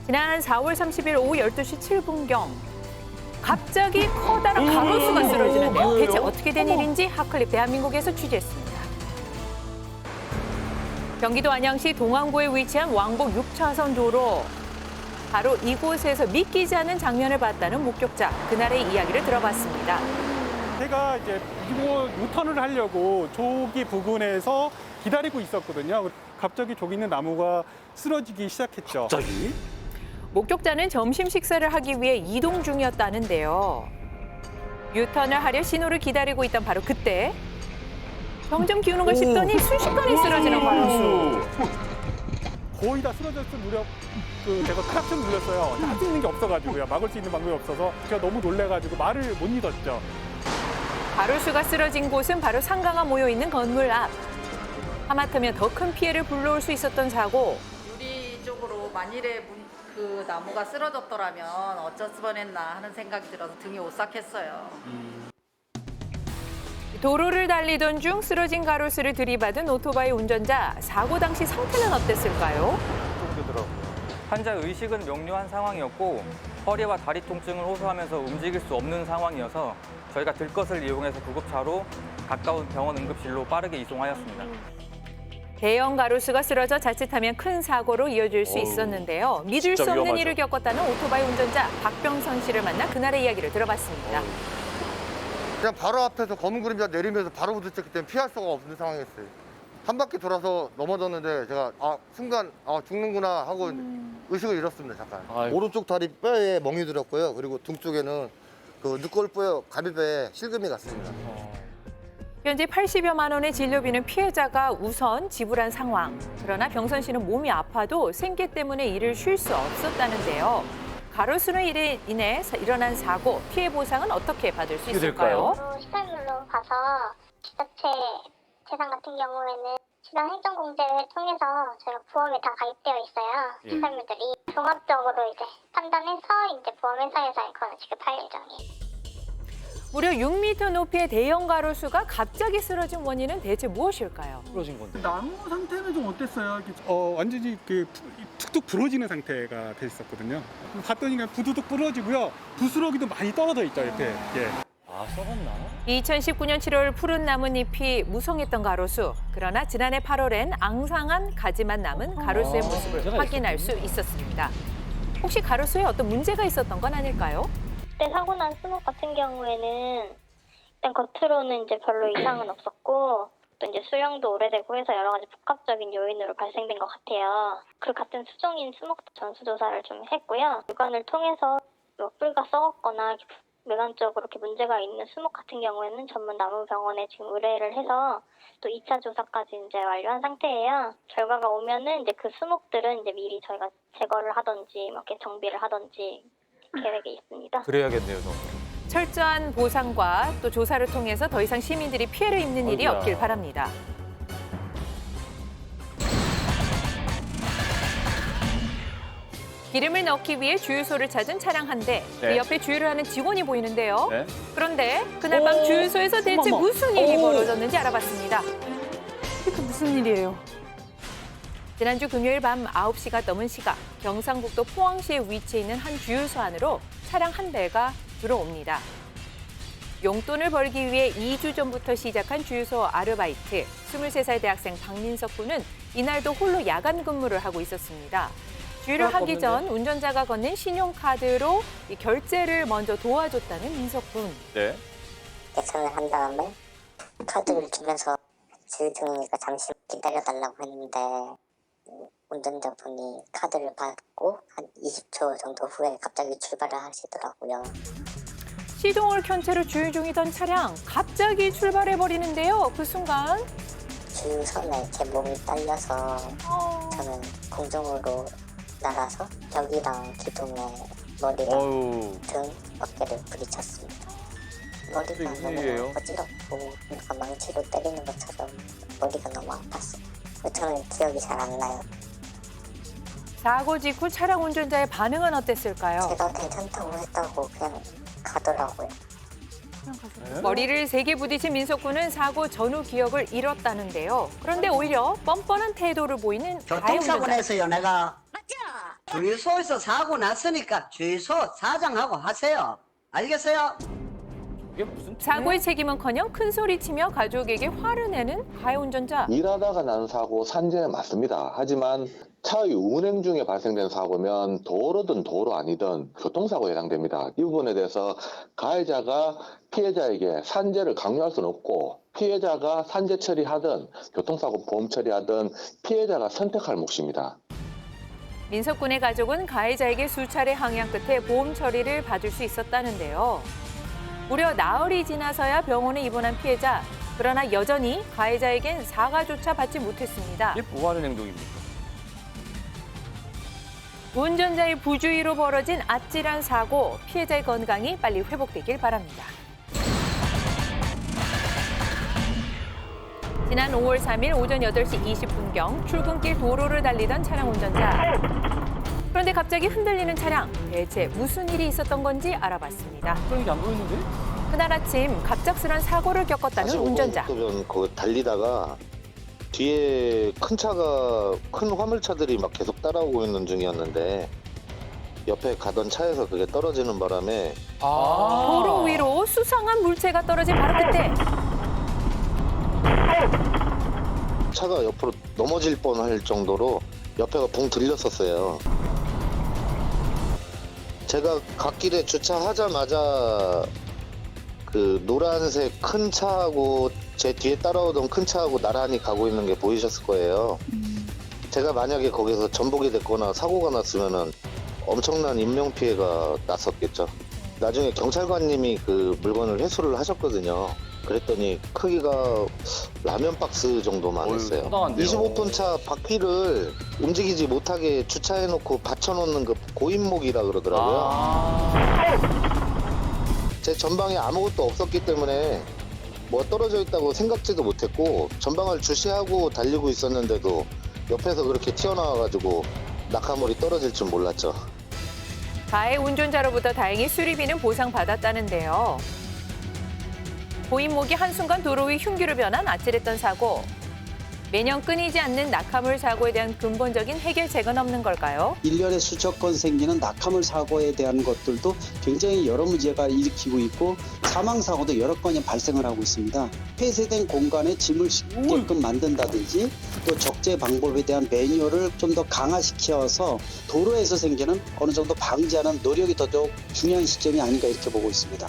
지난 4월 30일 오후 12시 7분경 갑자기 커다란 가로수가 쓰러지는데요. 대체 어떻게 된 일인지 핫클립 대한민국에서 취재했습니다. 경기도 안양시 동안구에 위치한 왕복 6차선 도로. 바로 이곳에서 믿기지 않는 장면을 봤다는 목격자. 그날의 이야기를 들어봤습니다. 제가 이제 이거 유턴을 하려고 저기 부근에서 기다리고 있었거든요. 갑자기 저기 있는 나무가 쓰러지기 시작했죠. 갑자기? 목격자는 점심 식사를 하기 위해 이동 중이었다는데요. 유턴을 하려 신호를 기다리고 있던 바로 그때 점점 기우는 걸 씹더니 순식간에 쓰러지는 가로수. 거의 다 쓰러졌을 무렵 제가 크락션 눌렀어요. 할 수 있는 게 없어가지고요. 막을 수 있는 방법이 없어서 제가 너무 놀래가지고 말을 못 잊었죠. 가로수가 쓰러진 곳은 바로 상가가 모여 있는 건물 앞. 하마터면 더 큰 피해를 불러올 수 있었던 사고. 유리 쪽으로 만일에 그 나무가 쓰러졌더라면 어쩔 뻔했나 하는 생각이 들어서 등이 오싹했어요. 도로를 달리던 중 쓰러진 가로수를 들이받은 오토바이 운전자. 사고 당시 상태는 어땠을까요? 정도더라고요. 환자 의식은 명료한 상황이었고 허리와 다리 통증을 호소하면서 움직일 수 없는 상황이어서 저희가 들것을 이용해서 구급차로 가까운 병원 응급실로 빠르게 이송하였습니다. 대형 가로수가 쓰러져 자칫하면 큰 사고로 이어질 수 있었는데요. 믿을 수 진짜 없는 위험하죠. 일을 겪었다는 오토바이 운전자 박병선 씨를 만나 그날의 이야기를 들어봤습니다. 그냥 바로 앞에서 검은 그림자 내리면서 바로 부딪혔기 때문에 피할 수가 없는 상황이었어요. 한 바퀴 돌아서 넘어졌는데 제가 순간 죽는구나 하고 의식을 잃었습니다. 잠깐. 아이고. 오른쪽 다리 뼈에 멍이 들었고요. 그리고 등 쪽에는 그 늑골뼈 가비배에 실금이 갔습니다. 현재 80여만 원의 진료비는 피해자가 우선 지불한 상황. 그러나 병선 씨는 몸이 아파도 생계 때문에 일을 쉴 수 없었다는데요. 가로수로 인해 일어난 사고, 피해 보상은 어떻게 받을 수 있을까요? 시설물로 봐서 지자체 재산 같은 경우에는 지방 행정공제를 통해서 저희가 보험에 다 가입되어 있어요. 시설물들이 종합적으로 이제 판단해서 이제 보험회사에서 그거는 지급할 예정이에요. 무려 6m 높이의 대형 가로수가 갑자기 쓰러진 원인은 대체 무엇일까요? 부러진 건데. 나무 상태는 좀 어땠어요? 완전히 툭툭 부러지는 상태가 돼 있었거든요. 봤더니 그냥 부두둑 부러지고요. 부스러기도 많이 떨어져 있죠, 이렇게. 예. 아, 썩었나? 2019년 7월 푸른 나뭇잎이 무성했던 가로수. 그러나 지난해 8월엔 앙상한 가지만 남은 가로수의 모습을 문제가 확인할 수 있었습니다. 혹시 가로수에 어떤 문제가 있었던 건 아닐까요? 그때 사고 난 수목 같은 경우에는 일단 겉으로는 이제 별로 이상은 없었고 또 이제 수령도 오래되고 해서 여러 가지 복합적인 요인으로 발생된 것 같아요. 그 같은 수종인 수목도 전수조사를 좀 했고요. 육안을 통해서 뭐 뿔가 썩었거나 외관적으로 이렇게 문제가 있는 수목 같은 경우에는 전문 나무병원에 지금 의뢰를 해서 또 2차 조사까지 이제 완료한 상태예요. 결과가 오면은 이제 그 수목들은 이제 미리 저희가 제거를 하든지 뭐 이렇게 정비를 하든지 계획이 있습니다. 그래야겠네요, 저. 철저한 보상과 또 조사를 통해서 더 이상 시민들이 피해를 입는 일이 아이고야. 없길 바랍니다. 기름을 넣기 위해 주유소를 찾은 차량 한 대. 그 네. 옆에 주유를 하는 직원이 보이는데요. 네. 그런데 그날 밤 주유소에서 대체 어머머. 무슨 일이 벌어졌는지 알아봤습니다. 이게 무슨 일이에요? 지난주 금요일 밤 9시가 넘은 시각 경상북도 포항시에 위치해 있는 한 주유소 안으로 차량 한 대가 들어옵니다. 용돈을 벌기 위해 2주 전부터 시작한 주유소 아르바이트. 23살 대학생 박민석 군은 이날도 홀로 야간 근무를 하고 있었습니다. 주유를 하기 전 운전자가 건넨 신용카드로 이 결제를 먼저 도와줬다는 민석 군. 네. 계산을 한 다음에 카드를 주면서 주유 중이니까 잠시 기다려달라고 했는데 운전자분이 카드를 받고 한 20초 정도 후에 갑자기 출발을 하시더라고요. 시동을 켠 채로 주유 중이던 차량 갑자기 출발해버리는데요. 그 순간 주유선에 제 몸이 딸려서 저는 공중으로 날아서 벽이랑 기둥에 머리랑 어유. 등, 어깨를 부딪혔습니다. 머리가 무슨 너무 일이에요? 어지럽고 뭔가 망치로 때리는 것처럼 머리가 너무 아팠어요. 저는 기억이 잘 안 나요. 사고 직후 차량 운전자의 반응은 어땠을까요? 제가 괜찮다고 했다고 그냥 가더라고요. 머리를 세게 부딪힌 민석 군은 사고 전후 기억을 잃었다는데요. 그런데 오히려 뻔뻔한 태도를 보이는 가해 운전자. 교통사고 내서요. 내가 주유소에서 사고 났으니까 주유소 사장하고 하세요. 알겠어요? 이게 무슨 사고의 책임은커녕 큰 소리치며 가족에게 화를 내는 가해 운전자. 일하다가 난 사고 산재는 맞습니다. 하지만 차의 운행 중에 발생된 사고면 도로든 도로 아니든 교통사고에 해당됩니다. 이 부분에 대해서 가해자가 피해자에게 산재를 강요할 수는 없고 피해자가 산재 처리하든 교통사고 보험 처리하든 피해자가 선택할 몫입니다. 민석 군의 가족은 가해자에게 수차례 항의한 끝에 보험 처리를 받을 수 있었다는데요. 무려 나흘이 지나서야 병원에 입원한 피해자. 그러나 여전히 가해자에겐 사과조차 받지 못했습니다. 이게 뭐 하는 행동입니까? 운전자의 부주의로 벌어진 아찔한 사고. 피해자의 건강이 빨리 회복되길 바랍니다. 지난 5월 3일 오전 8시 20분경 출근길 도로를 달리던 차량 운전자. 그런데 갑자기 흔들리는 차량. 대체 무슨 일이 있었던 건지 알아봤습니다. 그런 게 안 보이는데? 그날 아침 갑작스런 사고를 겪었다는 운전자. 그 달리다가 뒤에 큰 화물차들이 막 계속 따라오고 있는 중이었는데 옆에 가던 차에서 그게 떨어지는 바람에 도로 위로 수상한 물체가 떨어진 바로 그때. 차가 옆으로 넘어질 뻔할 정도로 옆에가 붕 들렸었어요. 제가 갓길에 주차하자마자 그 노란색 큰 차하고 제 뒤에 따라오던 큰 차하고 나란히 가고 있는 게 보이셨을 거예요. 제가 만약에 거기서 전복이 됐거나 사고가 났으면은 엄청난 인명피해가 났었겠죠. 나중에 경찰관님이 그 물건을 회수를 하셨거든요. 그랬더니 크기가 라면 박스 정도만 했어요. 25톤 차 바퀴를 움직이지 못하게 주차해놓고 받쳐놓는 그 고인목이라 그러더라고요. 제 전방에 아무것도 없었기 때문에 뭐 떨어져 있다고 생각지도 못했고 전방을 주시하고 달리고 있었는데도 옆에서 그렇게 튀어나와가지고 낙하물이 떨어질 줄 몰랐죠. 가해 운전자로부터 다행히 수리비는 보상받았다는데요. 고인목이 한순간 도로 위 흉기로 변한 아찔했던 사고. 매년 끊이지 않는 낙하물 사고에 대한 근본적인 해결책은 없는 걸까요? 1년에 수천 건 생기는 낙하물 사고에 대한 것들도 굉장히 여러 문제가 일으키고 있고 사망사고도 여러 건이 발생을 하고 있습니다. 폐쇄된 공간에 짐을 싣게끔 만든다든지 또 적재 방법에 대한 매뉴얼을 좀 더 강화시켜서 도로에서 생기는 어느 정도 방지하는 노력이 더더욱 중요한 시점이 아닌가 이렇게 보고 있습니다.